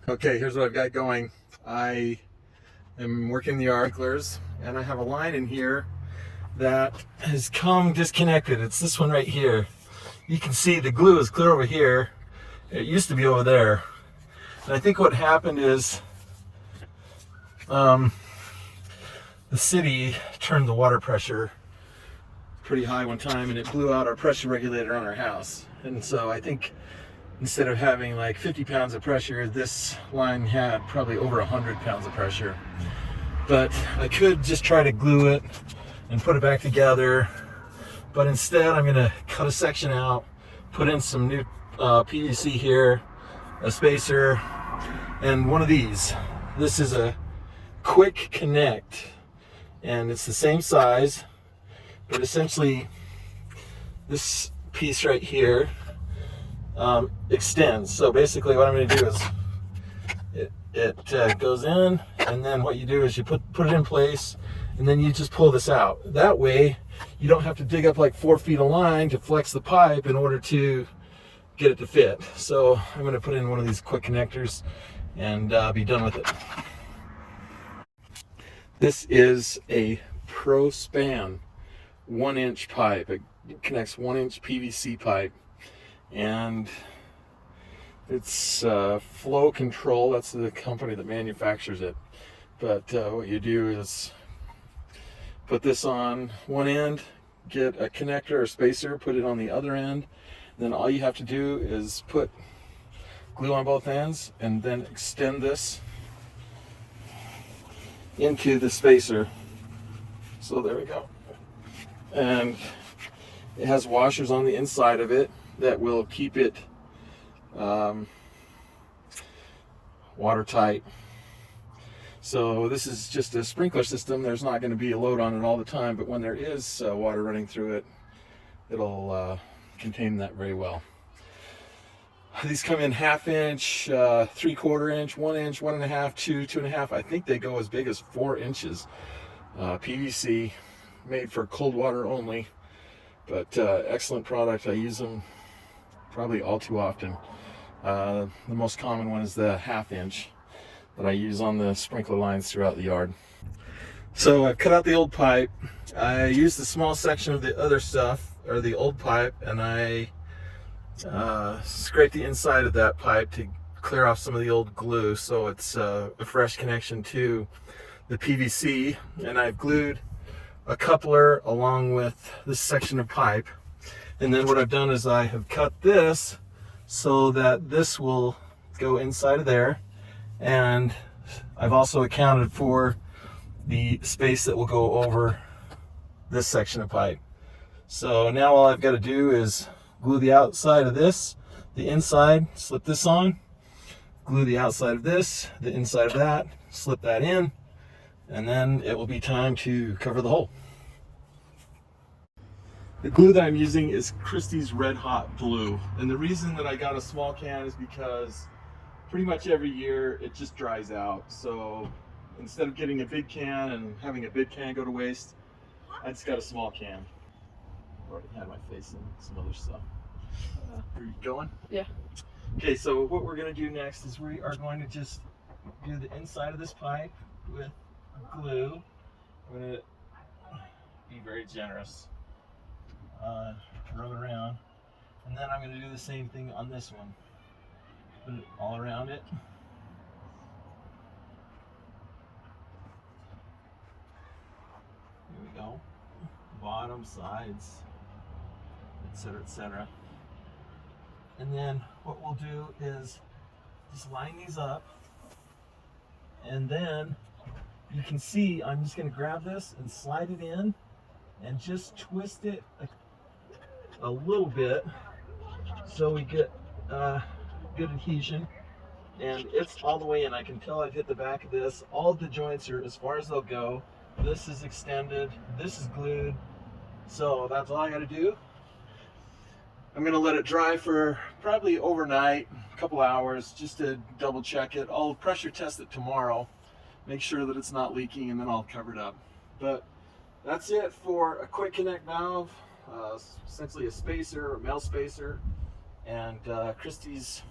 Okay, here's what I've got going. I am working the sprinklers, and I have a line in here that has come disconnected. It's this one right here. You can see the glue is clear over here. It used to be over there. And I think what happened is the city turned the water pressure pretty high one time, and it blew out our pressure regulator on our house. And so I think instead of having like 50 pounds of pressure, this line had probably over 100 pounds of pressure. But I could just try to glue it and put it back together. But instead, I'm gonna cut a section out, put in some new PVC here, a spacer, and one of these. This is a quick connect, and it's the same size, but essentially this piece right here extends. So basically what I'm going to do is it goes in, and then what you do is you put it in place, and then you just pull this out. That way you don't have to dig up like 4 feet of line to flex the pipe in order to get it to fit. So I'm going to put in one of these quick connectors and be done with it. This is a Pro Span 1-inch pipe. It connects 1-inch PVC pipe, and it's Flow Control. That's the company that manufactures it. But what you do is put this on one end, get a connector or spacer, put it on the other end. Then all you have to do is put glue on both ends and then extend this into the spacer. So there we go. And it has washers on the inside of it that will keep it watertight. So this is just a sprinkler system. There's not going to be a load on it all the time, but when there is water running through it, it'll contain that very well. These come in 1/2 inch, 3/4 inch, 1 inch, 1.5, 2, 2.5. I think they go as big as 4 inches. PVC, made for cold water only, but excellent product. I use them probably all too often. The most common one is the 1/2 inch that I use on the sprinkler lines throughout the yard. So I've cut out the old pipe. I used the small section of the other stuff, or the old pipe, and I scraped the inside of that pipe to clear off some of the old glue, so it's a fresh connection to the PVC. And I've glued a coupler along with this section of pipe. And then what I've done is I have cut this so that this will go inside of there, and I've also accounted for the space that will go over this section of pipe. So now all I've got to do is glue the outside of this, the inside, slip this on, glue the outside of this, the inside of that, slip that in, and then it will be time to cover the hole. The glue that I'm using is Christie's Red Hot Glue, and the reason that I got a small can is because pretty much every year it just dries out. So instead of getting a big can and having a big can go to waste, I just got a small can. I've already had my face in some other stuff. Are you going? Yeah. Okay, so what we're going to do next is we are going to just do the inside of this pipe with glue. I'm going to be very generous. Rub it around, and then I'm going to do the same thing on this one. Put it all around it. Here we go. Bottom, sides, etc., etc. And then what we'll do is just line these up, and then you can see I'm just going to grab this and slide it in and just twist it a little bit so we get good adhesion, and it's all the way in. I can tell I've hit the back of this. All of the joints are as far as they'll go. This is extended, this is glued, so that's all I got to do. I'm going to let it dry for probably overnight, a couple hours, just to double check it. I'll pressure test it tomorrow, make sure that it's not leaking, and then I'll cover it up. But that's it for a quick connect valve, essentially a spacer, a male spacer, and Christie's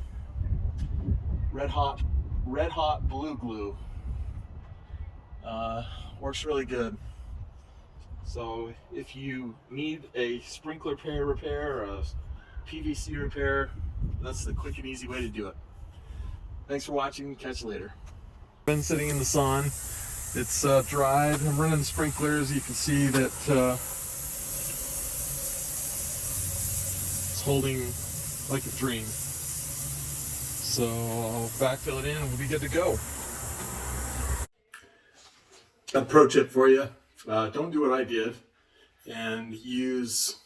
Red Hot red hot blue glue. Works really good. So if you need a sprinkler repair or a PVC repair, that's the quick and easy way to do it. Thanks for watching. Catch you later. Been sitting in the sun. It's dried. I'm running sprinklers. You can see that it's holding like a dream. So I'll backfill it in and we'll be good to go. A pro tip for you. Don't do what I did and use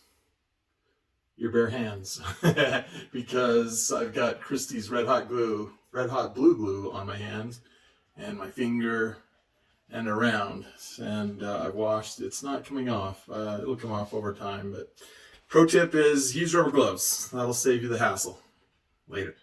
your bare hands because I've got Christie's red hot blue glue on my hands and my finger and around, and I've washed. It's not coming off. It'll come off over time, but pro tip is use rubber gloves. That'll save you the hassle. Later.